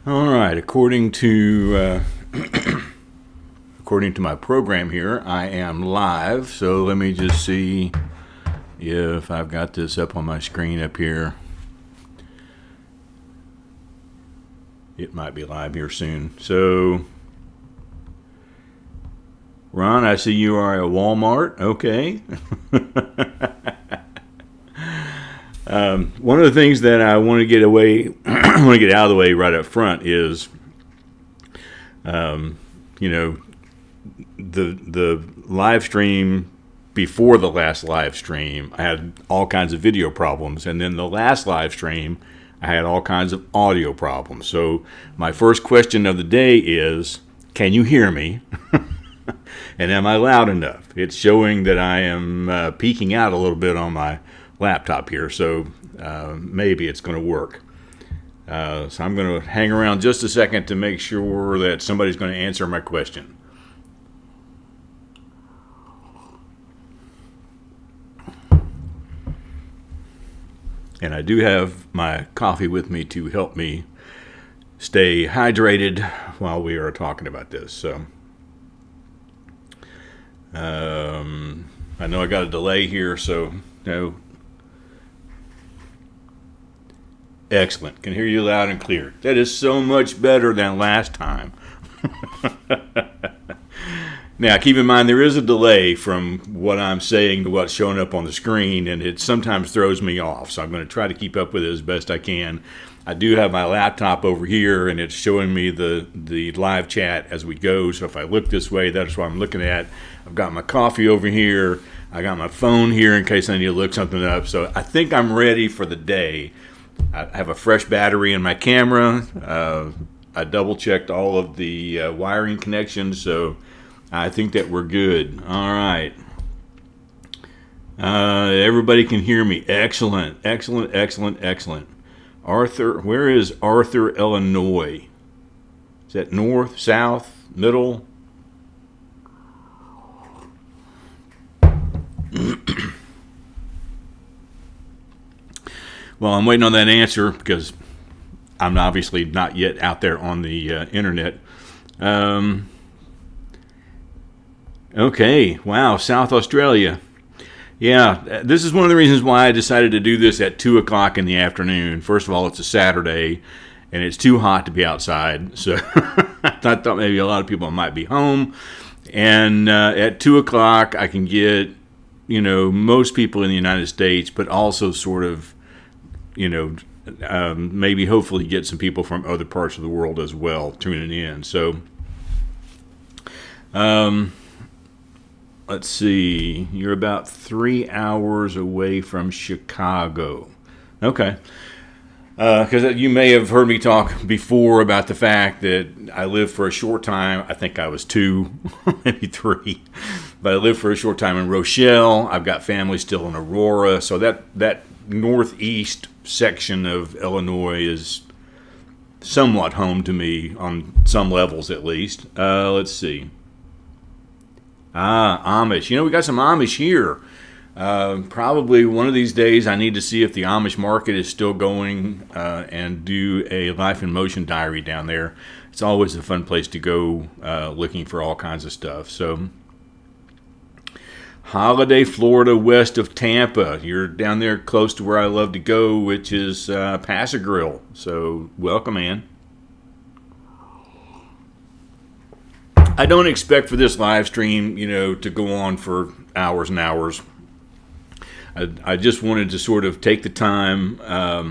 All right, according to my program here, I am live. So let me just see if I've got this up on my screen up here. It might be live here soon. So, Ron, I see you are at Walmart. Okay. One of the things that I want to get I want to get out of the way right up front is, the live stream before the last live stream, I had all kinds of video problems, and then the last live stream, I had all kinds of audio problems. So my first question of the day is, can you hear me? And am I loud enough? It's showing that I am peaking out a little bit on my laptop here, so maybe it's going to work. So I'm going to hang around just a second to make sure that somebody's going to answer my question. And I do have my coffee with me to help me stay hydrated while we are talking about this. So I know I got a delay here, so no. Excellent. Can hear you loud and clear. That is so much better than last time. Now, keep in mind, there is a delay from what I'm saying to what's showing up on the screen, and it sometimes throws me off. So I'm going to try to keep up with it as best I can. I do have my laptop over here, and it's showing me the live chat as we go. So if I look this way, that's what I'm looking at. I've got my coffee over here. I got my phone here in case I need to look something up. So I think I'm ready for the day. I have a fresh battery in my camera. I double-checked all of the wiring connections, so I think that we're good. All right. Everybody can hear me. Excellent, excellent, excellent, excellent. Arthur, where is Arthur, Illinois? Is that north, south, middle? Well, I'm waiting on that answer because I'm obviously not yet out there on the internet. Okay, wow, South Australia. Yeah, this is one of the reasons why I decided to do this at 2 o'clock in the afternoon. First of all, it's a Saturday, and it's too hot to be outside. So I thought maybe a lot of people might be home. And at 2 o'clock, I can get, most people in the United States, but also sort of, maybe hopefully get some people from other parts of the world as well tuning in. So, let's see. You're about 3 hours away from Chicago. Okay. Because you may have heard me talk before about the fact that I lived for a short time. I think I was 2, maybe 3. But I lived for a short time in Rochelle. I've got family still in Aurora. So that northeast section of Illinois is somewhat home to me on some levels at least. Let's see. Amish. We got some Amish here. Probably one of these days I need to see if the Amish market is still going and do a Life in Motion diary down there. It's always a fun place to go looking for all kinds of stuff. So, Holiday, Florida, west of Tampa. You're down there close to where I love to go, which is Pass a Grill. So, welcome, man. I don't expect for this live stream, to go on for hours and hours. I just wanted to sort of take the time. I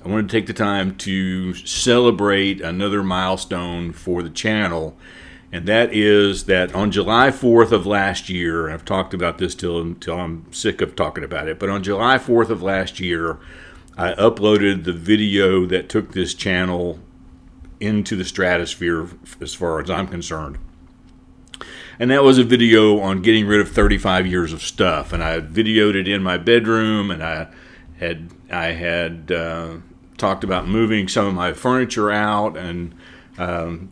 wanted to take the time to celebrate another milestone for the channel, and that is that on July 4th of last year, and I've talked about this till I'm sick of talking about it, but on July 4th of last year, I uploaded the video that took this channel into the stratosphere as far as I'm concerned. And that was a video on getting rid of 35 years of stuff. And I videoed it in my bedroom, and I had talked about moving some of my furniture out and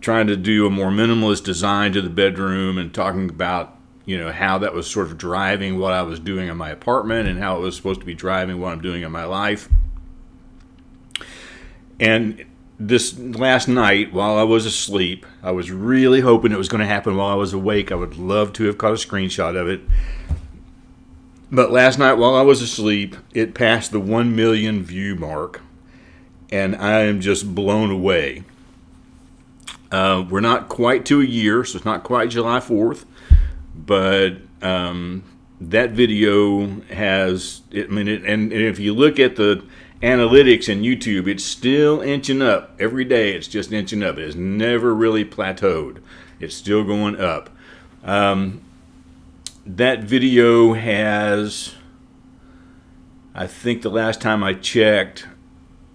trying to do a more minimalist design to the bedroom, and talking about how that was sort of driving what I was doing in my apartment and how it was supposed to be driving what I'm doing in my life. And this last night while I was asleep, I was really hoping it was going to happen while I was awake. I would love to have caught a screenshot of it. But last night while I was asleep, it passed the 1 million view mark, and I am just blown away. We're not quite to a year, so it's not quite July 4th, but that video has, and if you look at the analytics in YouTube, it's still inching up. Every day it's just inching up. It has never really plateaued. It's still going up. That video has, I think the last time I checked,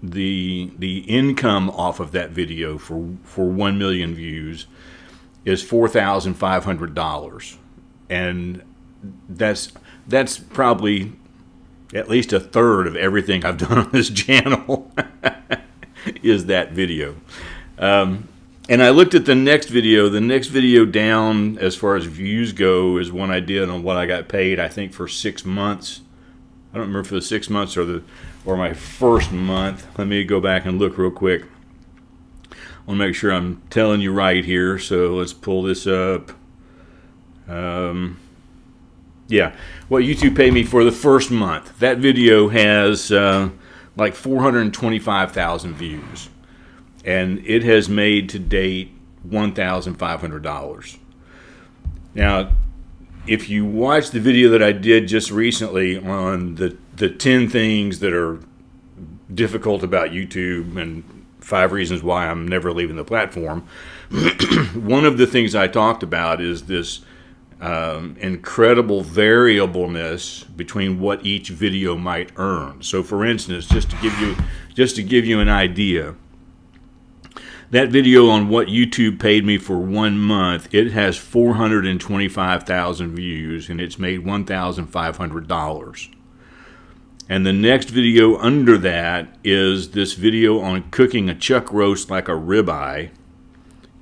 the income off of that video for 1 million views is $4,500, and that's probably at least a third of everything I've done on this channel is that video. And I looked at the next video. The next video down, as far as views go, is one I did on what I got paid, I think, for 6 months. I don't remember if it was 6 months or my first month. Let me go back and look real quick. I want to make sure I'm telling you right here. So let's pull this up. Yeah, what YouTube paid me for the first month. That video has like 425,000 views, and it has made to date $1,500. Now, if you watch the video that I did just recently on the 10 things that are difficult about YouTube and 5 reasons why I'm never leaving the platform, one of the things I talked about is this incredible variableness between what each video might earn. So, for instance, just to give you an idea, that video on what YouTube paid me for 1 month, it has 425,000 views, and it's made $1,500. And the next video under that is this video on cooking a chuck roast like a ribeye,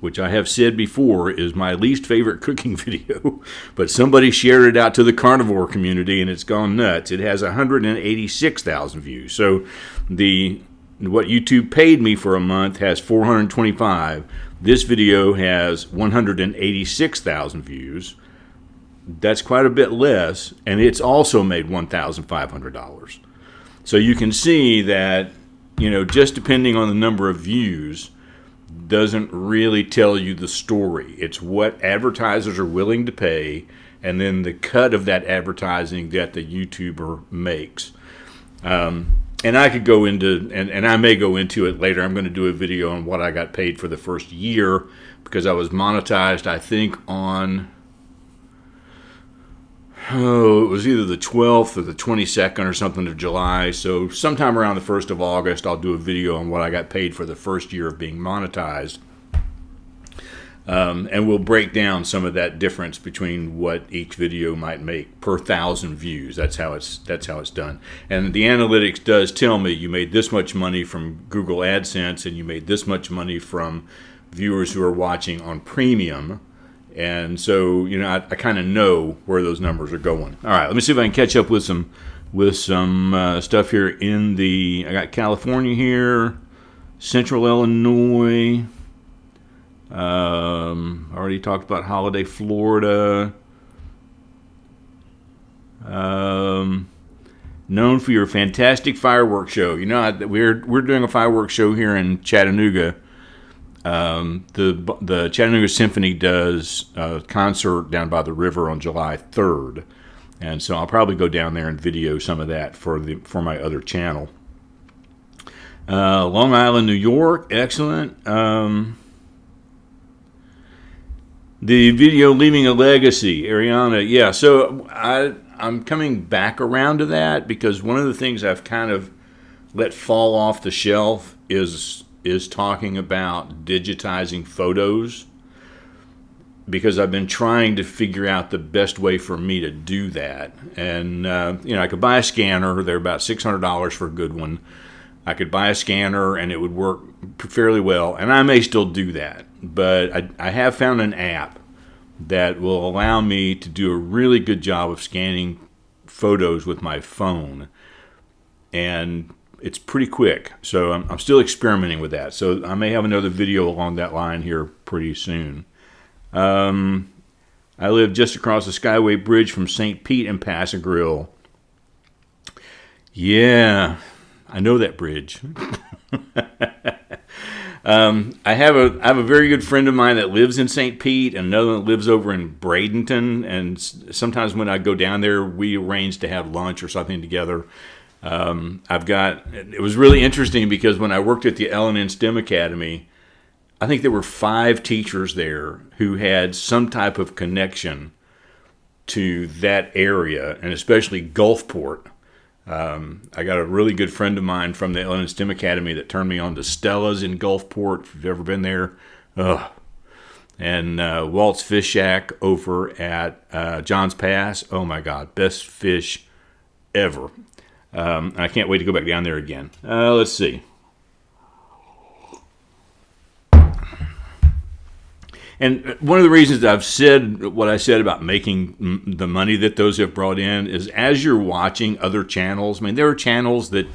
which I have said before is my least favorite cooking video, but somebody shared it out to the carnivore community and it's gone nuts. It has 186,000 views. So what YouTube paid me for a month has 425. This video has 186,000 views. That's quite a bit less, and it's also made $1,500. So you can see that, just depending on the number of views, doesn't really tell you the story. It's what advertisers are willing to pay, and then the cut of that advertising that the YouTuber makes. And I could go into, and I may go into it later. I'm going to do a video on what I got paid for the first year, because I was monetized, I think, on, it was either the 12th or the 22nd or something of July. So sometime around the 1st of August, I'll do a video on what I got paid for the first year of being monetized. And we'll break down some of that difference between what each video might make per 1,000 views. That's how it's done. And the analytics does tell me you made this much money from Google AdSense and you made this much money from viewers who are watching on premium. And so, I kind of know where those numbers are going. All right, let me see if I can catch up with some stuff here I got California here, Central Illinois. Already talked about Holiday, Florida. Known for your fantastic fireworks show. We're doing a fireworks show here in Chattanooga. The Chattanooga Symphony does a concert down by the river on July 3rd, and so I'll probably go down there and video some of that for my other channel. Long Island, New York, excellent. The video Leaving a Legacy, Ariana, yeah. So I'm coming back around to that because one of the things I've kind of let fall off the shelf is talking about digitizing photos, because I've been trying to figure out the best way for me to do that. And, I could buy a scanner. They're about $600 for a good one. I could buy a scanner and it would work fairly well, and I may still do that. But I have found an app that will allow me to do a really good job of scanning photos with my phone. And it's pretty quick. So I'm still experimenting with that. So I may have another video along that line here pretty soon. I live just across the Skyway Bridge from St. Pete and Pass a Grill. Yeah, I know that bridge. I have a very good friend of mine that lives in St. Pete, and another that lives over in Bradenton. And sometimes when I go down there, we arrange to have lunch or something together. It was really interesting because when I worked at the L&N STEM Academy, I think there were 5 teachers there who had some type of connection to that area, and especially Gulfport. I got a really good friend of mine from the L&N STEM Academy that turned me on to Stella's in Gulfport, if you've ever been there. And Walt's Fish Shack over at John's Pass. Oh my God, best fish ever. I can't wait to go back down there again. Let's see. And one of the reasons that I've said what I said about making the money that those have brought in is as you're watching other channels, I mean, there are channels that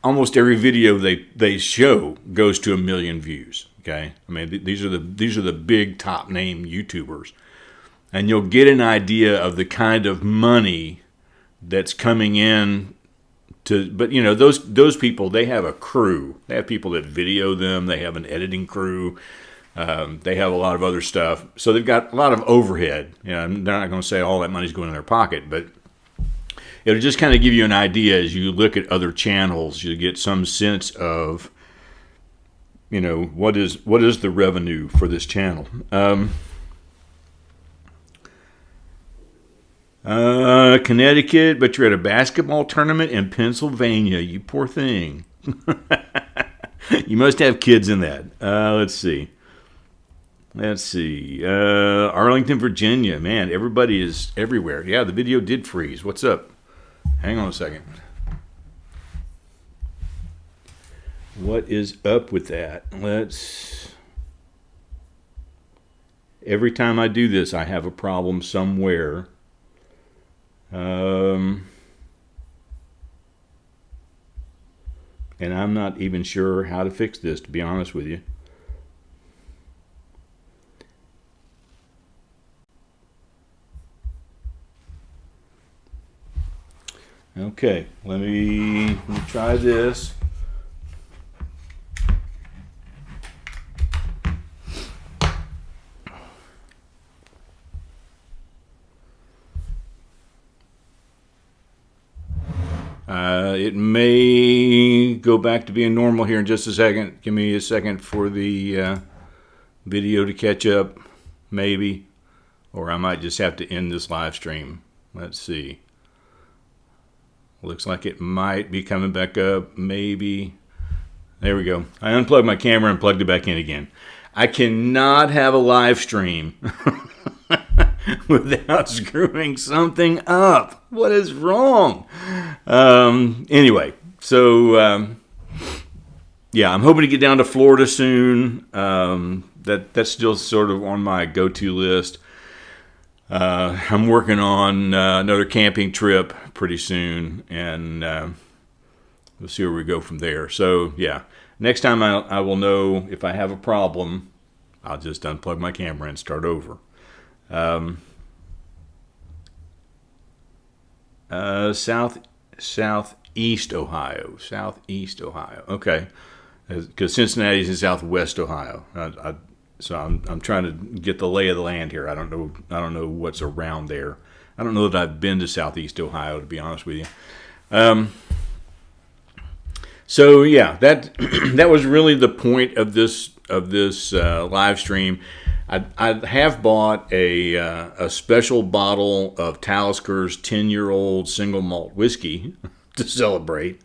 almost every video they show goes to 1 million views. Okay, I mean, these are the big top name YouTubers, and you'll get an idea of the kind of money that's coming in. But you know, those people, they have a crew. They have people that video them. They have an editing crew. They have a lot of other stuff. So they've got a lot of overhead. You know, they're not going to say all that money's going in their pocket, but it'll just kind of give you an idea as you look at other channels. You get some sense of, you know, what is the revenue for this channel. Connecticut, but you're at a basketball tournament in Pennsylvania. You poor thing. You must have kids in that. Let's see. Arlington, Virginia. Man, everybody is everywhere. Yeah, the video did freeze. What's up? Hang on a second. What is up with that? Every time I do this, I have a problem somewhere. And I'm not even sure how to fix this, to be honest with you. Okay, let me try this. It may go back to being normal here in just a second. Give me a second for the video to catch up, maybe. Or I might just have to end this live stream. Let's see. Looks like it might be coming back up, maybe. There we go. I unplugged my camera and plugged it back in again. I cannot have a live stream without screwing something up. What is wrong? Anyway, so yeah, I'm hoping to get down to Florida soon. That's still sort of on my go-to list. I'm working on another camping trip pretty soon, and we'll see where we go from there. So yeah, next time I will know if I have a problem. I'll just unplug my camera and start over. Southeast Ohio. Okay, because Cincinnati's in Southwest Ohio. So I'm trying to get the lay of the land here. I don't know what's around there. I don't know that I've been to Southeast Ohio, to be honest with you. So yeah, that was really the point of this live stream. I have bought a special bottle of Talisker's 10-year-old single malt whiskey to celebrate.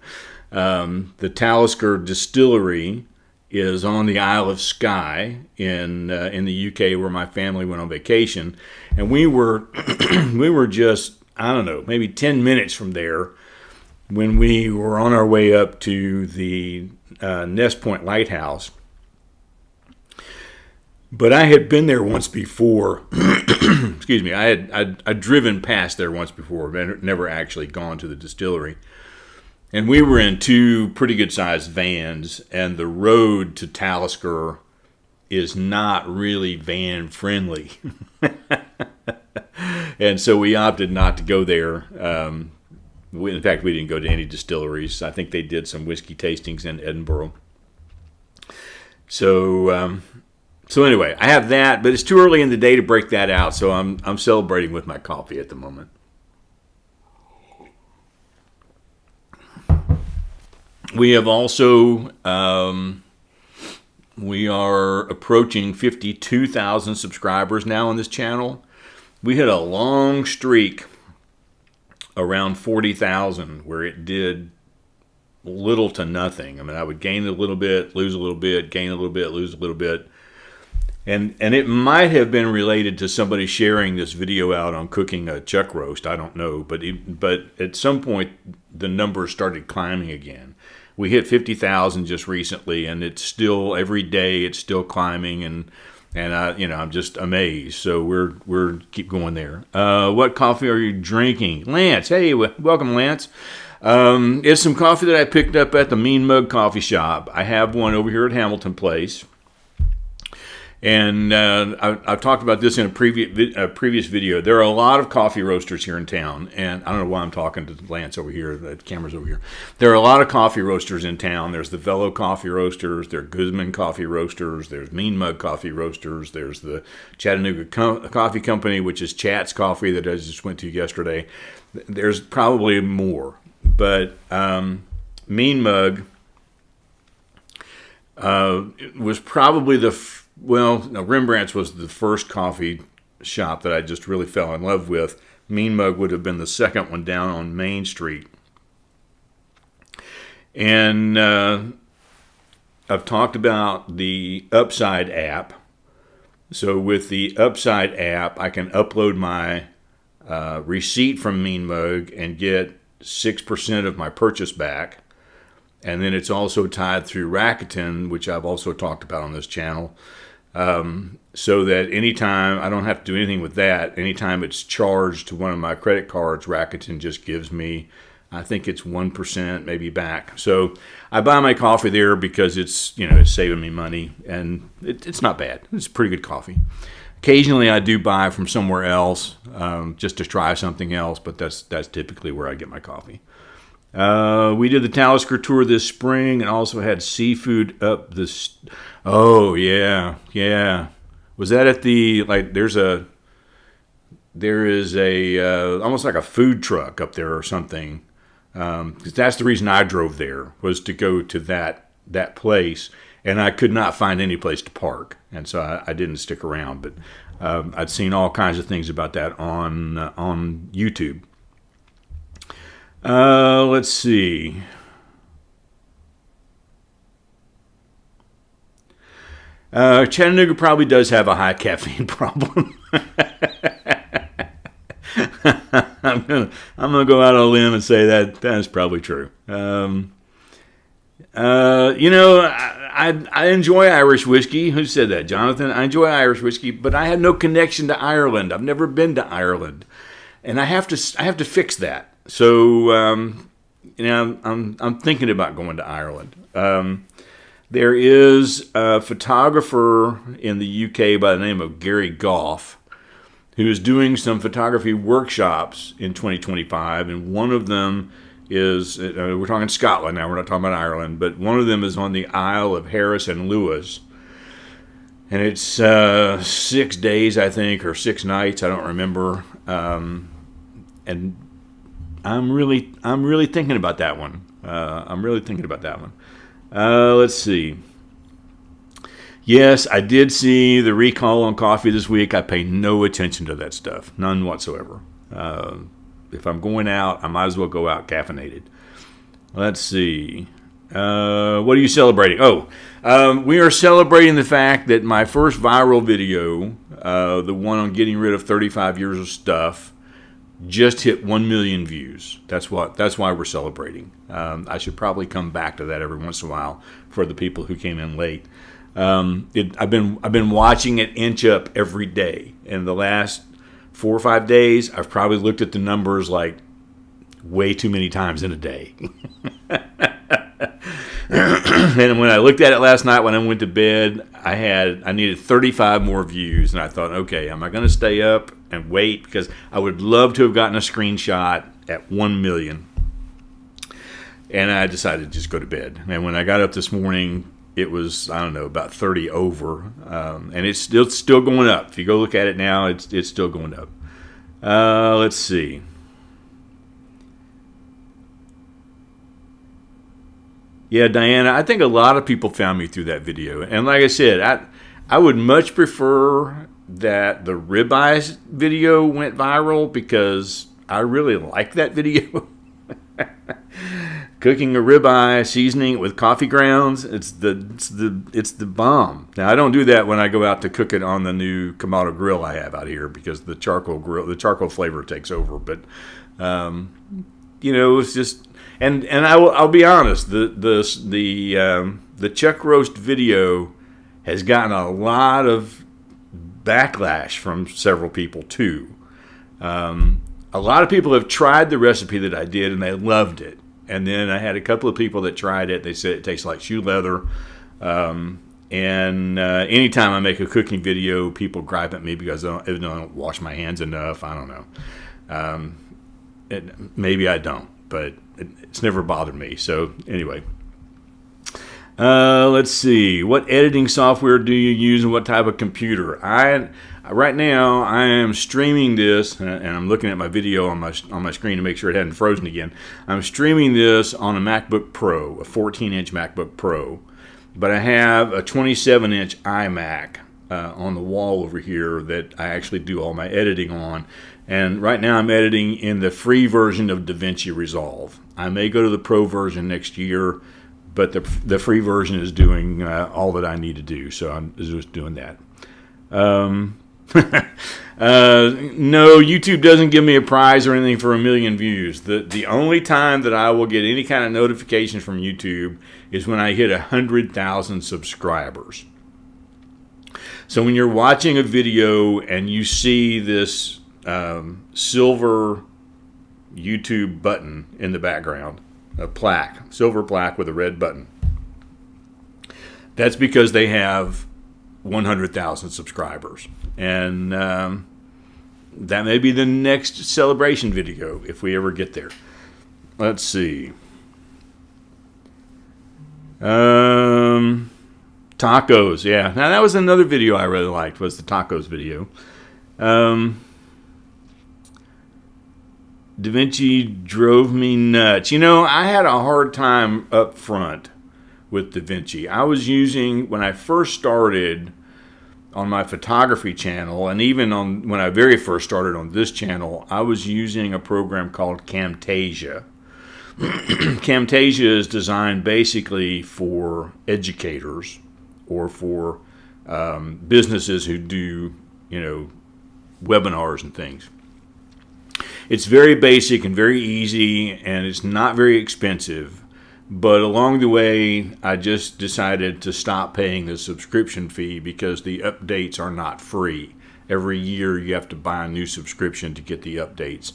The Talisker distillery is on the Isle of Skye in the UK, where my family went on vacation, and we were just, I don't know, maybe 10 minutes from there when we were on our way up to the Nest Point Lighthouse. But I had been there once before. Excuse me. I'd driven past there once before, but never actually gone to the distillery. And we were in two pretty good-sized vans, and the road to Talisker is not really van-friendly. And so we opted not to go there. In fact, we didn't go to any distilleries. I think they did some whiskey tastings in Edinburgh. So anyway, I have that, but it's too early in the day to break that out, so I'm celebrating with my coffee at the moment. We have also, we are approaching 52,000 subscribers now on this channel. We had a long streak around 40,000 where it did little to nothing. I mean, I would gain a little bit, lose a little bit, gain a little bit, lose a little bit. And it might have been related to somebody sharing this video out on cooking a chuck roast. I don't know. But at some point, the numbers started climbing again. We hit 50,000 just recently, and it's still, every day, it's still climbing. And I'm just amazed. So we're keep going there. What coffee are you drinking? Lance. Hey, welcome, Lance. It's some coffee that I picked up at the Mean Mug Coffee Shop. I have one over here at Hamilton Place. And I've talked about this in a previous video. There are a lot of coffee roasters here in town, and I don't know why I'm talking to Lance over here. The camera's over here. There are a lot of coffee roasters in town. There's the Velo Coffee Roasters. There are Guzman Coffee Roasters. There's Mean Mug Coffee Roasters. There's the Chattanooga Coffee Company, which is Chat's Coffee that I just went to yesterday. There's probably more, but Mean Mug was probably Rembrandt's was the first coffee shop that I just really fell in love with. Mean Mug would have been the second one down on Main Street. And I've talked about the Upside app. So with the Upside app, I can upload my receipt from Mean Mug and get 6% of my purchase back. And then it's also tied through Rakuten, which I've also talked about on this channel. So that anytime, I don't have to do anything with that. Anytime it's charged to one of my credit cards, Rakuten just gives me, I think it's 1% maybe back. So I buy my coffee there because it's saving me money, and it's not bad. It's pretty good coffee. Occasionally I do buy from somewhere else just to try something else, but that's typically where I get my coffee. We did the Talisker tour this spring and also had seafood up this. Oh yeah. Was that at the, there is a almost like a food truck up there or something. 'Cause that's the reason I drove there, was to go to that place, and I could not find any place to park, and so I didn't stick around. But I'd seen all kinds of things about that on YouTube. Let's see. Chattanooga probably does have a high caffeine problem. I'm gonna go out on a limb and say that is probably true. I enjoy Irish whiskey. Who said that? Jonathan. I enjoy Irish whiskey, but I have no connection to Ireland. I've never been to Ireland, and I have to fix that. So, I'm thinking about going to Ireland. There is a photographer in the UK by the name of Gary Goff who is doing some photography workshops in 2025, and one of them is, we're talking Scotland now, we're not talking about Ireland, but one of them is on the Isle of Harris and Lewis, and it's 6 days, I think, or 6 nights, I don't remember, and I'm really thinking about that one. Let's see. Yes, I did see the recall on coffee this week. I pay no attention to that stuff, none whatsoever. If I'm going out, I might as well go out caffeinated. Let's see. What are you celebrating? We are celebrating the fact that my first viral video, the one on getting rid of 35 years of stuff, just hit 1 million views. That's why we're celebrating. I should probably come back to that every once in a while for the people who came in late. I've been watching it inch up every day. In the last 4 or 5 days, I've probably looked at the numbers like way too many times in a day. And when I looked at it last night when I went to bed, I needed 35 more views, and I thought, okay, am I going to stay up and wait? Because I would love to have gotten a screenshot at 1 million. And I decided to just go to bed. And when I got up this morning, it was, I don't know, about 30 over, and it's still going up. If you go look at it now, it's still going up. Let's see. Yeah, Diana, I think a lot of people found me through that video. And like I said, I would much prefer that the ribeye video went viral because I really like that video. Cooking a ribeye, seasoning it with coffee grounds, it's the bomb. Now I don't do that when I go out to cook it on the new Kamado grill I have out here because the charcoal flavor takes over. But it's just and I'll be honest, the chuck roast video has gotten a lot of backlash from several people too. A lot of people have tried the recipe that I did and they loved it. And then I had a couple of people that tried it. They said it tastes like shoe leather. Anytime I make a cooking video, people gripe at me because I don't wash my hands enough. I don't know. Maybe I don't, but it's never bothered me. So anyway, let's see. What editing software do you use and what type of computer? Right now, I am streaming this, and I'm looking at my video on my screen to make sure it hadn't frozen again. I'm streaming this on a MacBook Pro, a 14-inch MacBook Pro, but I have a 27-inch iMac on the wall over here that I actually do all my editing on. And right now, I'm editing in the free version of DaVinci Resolve. I may go to the Pro version next year, but the free version is doing all that I need to do, so I'm just doing that. No, YouTube doesn't give me a prize or anything for 1 million views. The only time that I will get any kind of notification from YouTube is when I hit 100,000 subscribers. So when you're watching a video and you see this silver YouTube button in the background, a silver plaque with a red button, that's because they have 100,000 subscribers. And that may be the next celebration video if we ever get there. Let's see. Tacos, yeah. Now that was another video I really liked, was the tacos video. DaVinci drove me nuts. I had a hard time up front with DaVinci. I was using, when I first started on my photography channel, and even when I very first started on this channel, I was using a program called Camtasia. Camtasia is designed basically for educators or for businesses who do, webinars and things. It's very basic and very easy, and it's not very expensive. But along the way, I just decided to stop paying the subscription fee because the updates are not free. Every year you have to buy a new subscription to get the updates.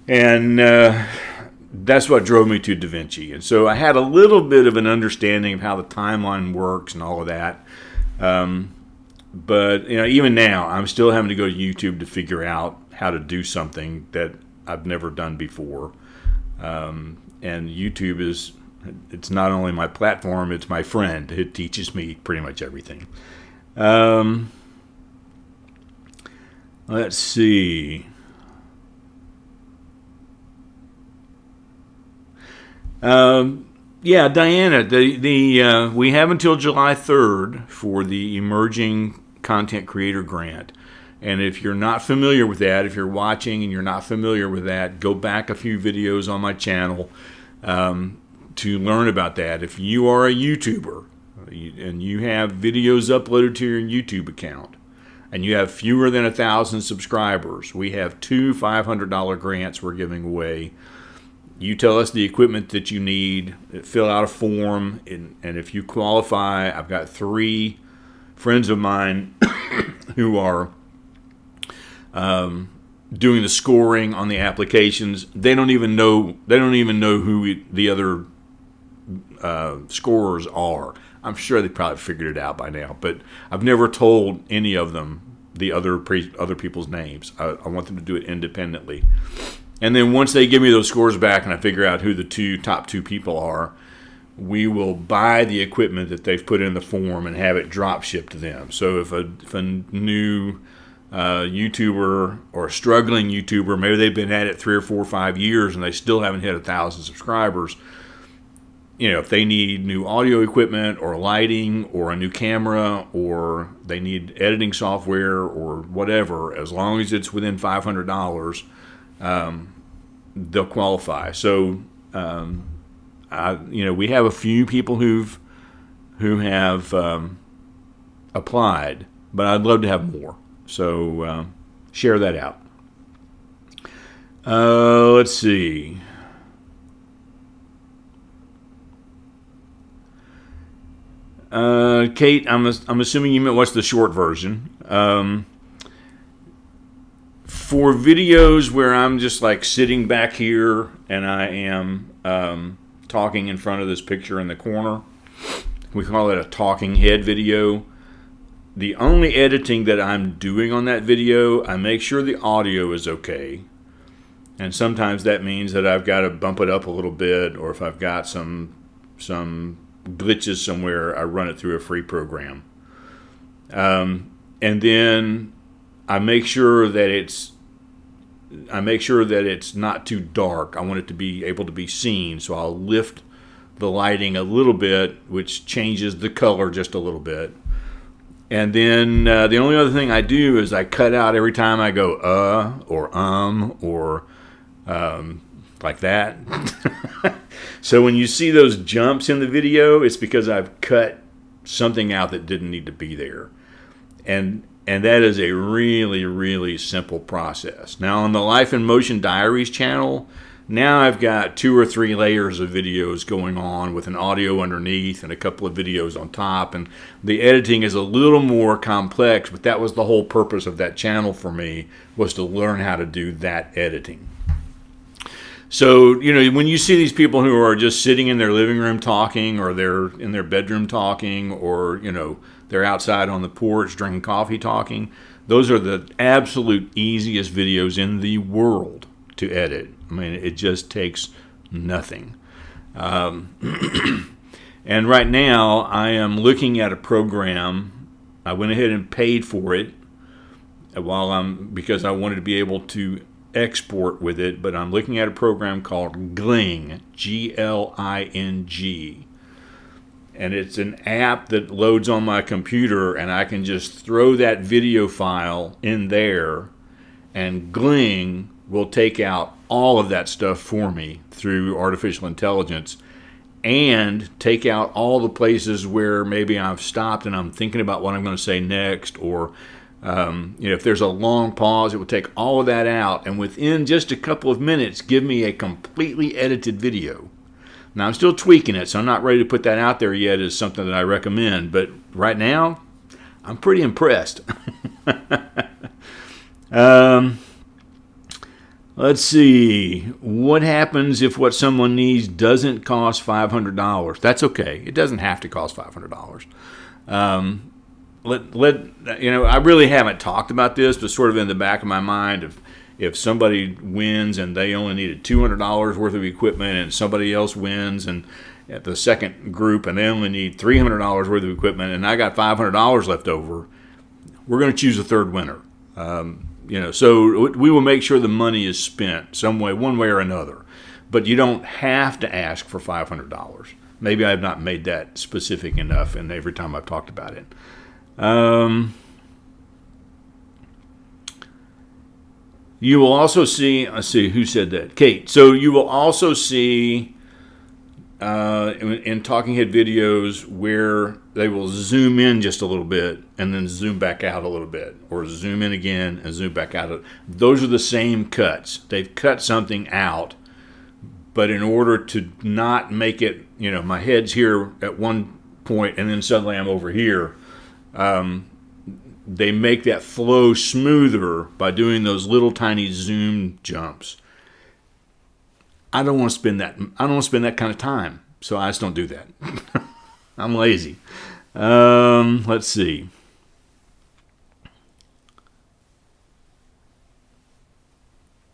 And that's what drove me to DaVinci. And so I had a little bit of an understanding of how the timeline works and all of that. But even now, I'm still having to go to YouTube to figure out how to do something that I've never done before. And YouTube it's not only my platform, it's my friend. It teaches me pretty much everything. Let's see. Yeah, Diana, we have until July 3rd for the Emerging Content Creator Grant. And if you're not familiar with that, if you're watching and you're not familiar with that, go back a few videos on my channel to learn about that. If you are a YouTuber and you have videos uploaded to your YouTube account and you have fewer than 1,000 subscribers, we have 2 $500 grants we're giving away. You tell us the equipment that you need, fill out a form, and if you qualify, I've got 3 friends of mine who are doing the scoring on the applications. They don't even know who the other scorers are. I'm sure they probably figured it out by now, but I've never told any of them the other people's names. I want them to do it independently. And then once they give me those scores back and I figure out who the top two people are, we will buy the equipment that they've put in the form and have it drop shipped to them. So if a new YouTuber or a struggling YouTuber, maybe they've been at it 3 or 4 or 5 years and they still haven't hit 1,000 subscribers, if they need new audio equipment or lighting or a new camera or they need editing software or whatever, as long as it's within $500, they'll qualify. So, we have a few people who have applied, but I'd love to have more. So share that out. Let's see. Kate, I'm assuming you meant what's the short version. For videos where I'm just like sitting back here and I am talking in front of this picture in the corner, we call it a talking head video. The only editing that I'm doing on that video, I make sure the audio is okay. And sometimes that means that I've got to bump it up a little bit, or if I've got some glitches somewhere, I run it through a free program. And then I make sure that it's not too dark. I want it to be able to be seen, so I'll lift the lighting a little bit, which changes the color just a little bit. And then the only other thing I do is I cut out every time I go or like that. So when you see those jumps in the video, it's because I've cut something out that didn't need to be there. And that is a really, really simple process. Now on the Life in Motion Diaries channel, now I've got 2 or 3 layers of videos going on with an audio underneath and a couple of videos on top. And the editing is a little more complex, but that was the whole purpose of that channel for me, was to learn how to do that editing. So, when you see these people who are just sitting in their living room talking, or they're in their bedroom talking, or, they're outside on the porch drinking coffee talking, those are the absolute easiest videos in the world to edit. I mean, it just takes nothing. And right now, I am looking at a program. I went ahead and paid for it because I wanted to be able to export with it, but I'm looking at a program called Gling, Gling, and it's an app that loads on my computer, and I can just throw that video file in there, and Gling will take out all of that stuff for me through artificial intelligence, and take out all the places where maybe I've stopped and I'm thinking about what I'm going to say next, or if there's a long pause, it will take all of that out, and within just a couple of minutes, give me a completely edited video. Now, I'm still tweaking it, so I'm not ready to put that out there yet as something that I recommend, but right now, I'm pretty impressed. Let's see. What happens if what someone needs doesn't cost $500? That's okay. It doesn't have to cost $500. I really haven't talked about this, but sort of in the back of my mind, if somebody wins and they only needed $200 worth of equipment, and somebody else wins and at the second group and they only need $300 worth of equipment, and I got $500 left over, we're going to choose a third winner. So we will make sure the money is spent some way, one way or another. But you don't have to ask for $500. Maybe I have not made that specific enough, and every time I've talked about it. You will also see, let's see, who said that? Kate. So you will also see in talking head videos where they will zoom in just a little bit and then zoom back out a little bit, or zoom in again and zoom back out. Those are the same cuts. They've cut something out, but in order to not make it, my head's here at one point and then suddenly I'm over here, they make that flow smoother by doing those little tiny zoom jumps. I don't want to spend that kind of time. So I just don't do that. I'm lazy. Let's see.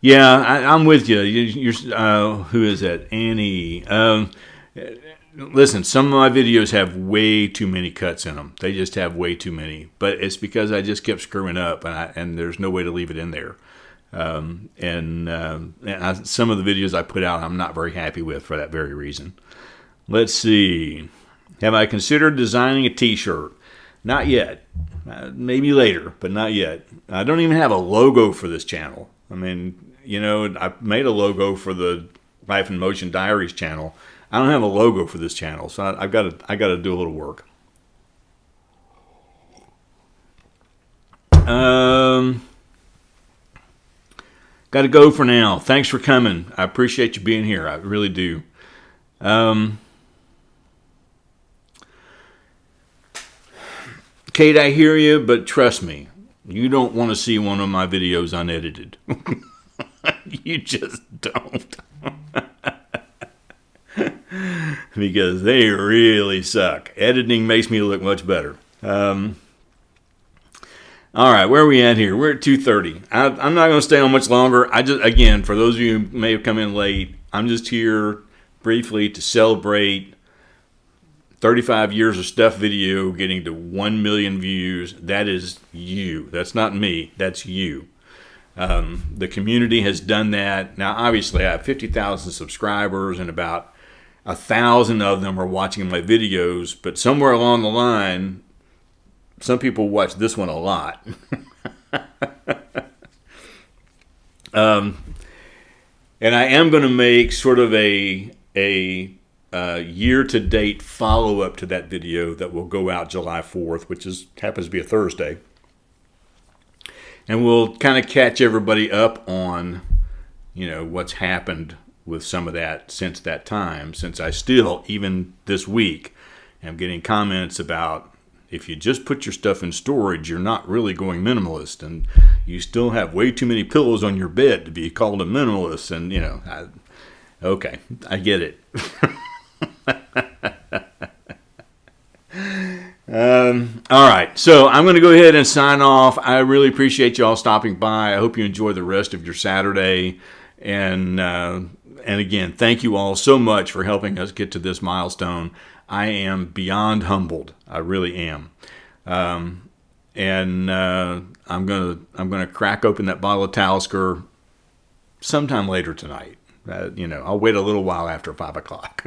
Yeah, I'm with you. Who is that? Annie. Listen, some of my videos have way too many cuts in them. They just have way too many. But it's because I just kept screwing up, and there's no way to leave it in there. Some of the videos I put out, I'm not very happy with for that very reason. Let's see. Have I considered designing a t-shirt? Not yet. Maybe later, but not yet. I don't even have a logo for this channel. I mean, I made a logo for the Life in Motion Diaries channel. I don't have a logo for this channel, so I got to do a little work. Got to go for now. Thanks for coming. I appreciate you being here. I really do. Kate, I hear you, but trust me, you don't want to see one of my videos unedited. You just don't. Because they really suck. Editing makes me look much better. All right, where are we at here? We're at 2:30. I'm not going to stay on much longer. Again, for those of you who may have come in late, I'm just here briefly to celebrate 35 years of stuff video getting to 1 million views. That is you. That's not me. That's you. The community has done that. Now, obviously, I have 50,000 subscribers, and about 1,000 of them are watching my videos. But somewhere along the line, some people watch this one a lot. And I am going to make sort of a year-to-date follow-up to that video that will go out July 4th, which happens to be a Thursday. And we'll kind of catch everybody up on, what's happened with some of that since that time, since I still, even this week, am getting comments about, if you just put your stuff in storage, you're not really going minimalist, and you still have way too many pillows on your bed to be called a minimalist. And, okay, I get it. All right, so I'm going to go ahead and sign off. I really appreciate you all stopping by. I hope you enjoy the rest of your Saturday. And again, thank you all so much for helping us get to this milestone. I am beyond humbled. I really am. I'm gonna crack open that bottle of Talisker sometime later tonight. I'll wait a little while after 5 o'clock.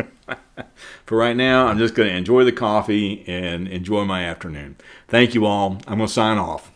For right now, I'm just going to enjoy the coffee and enjoy my afternoon. Thank you all. I'm going to sign off.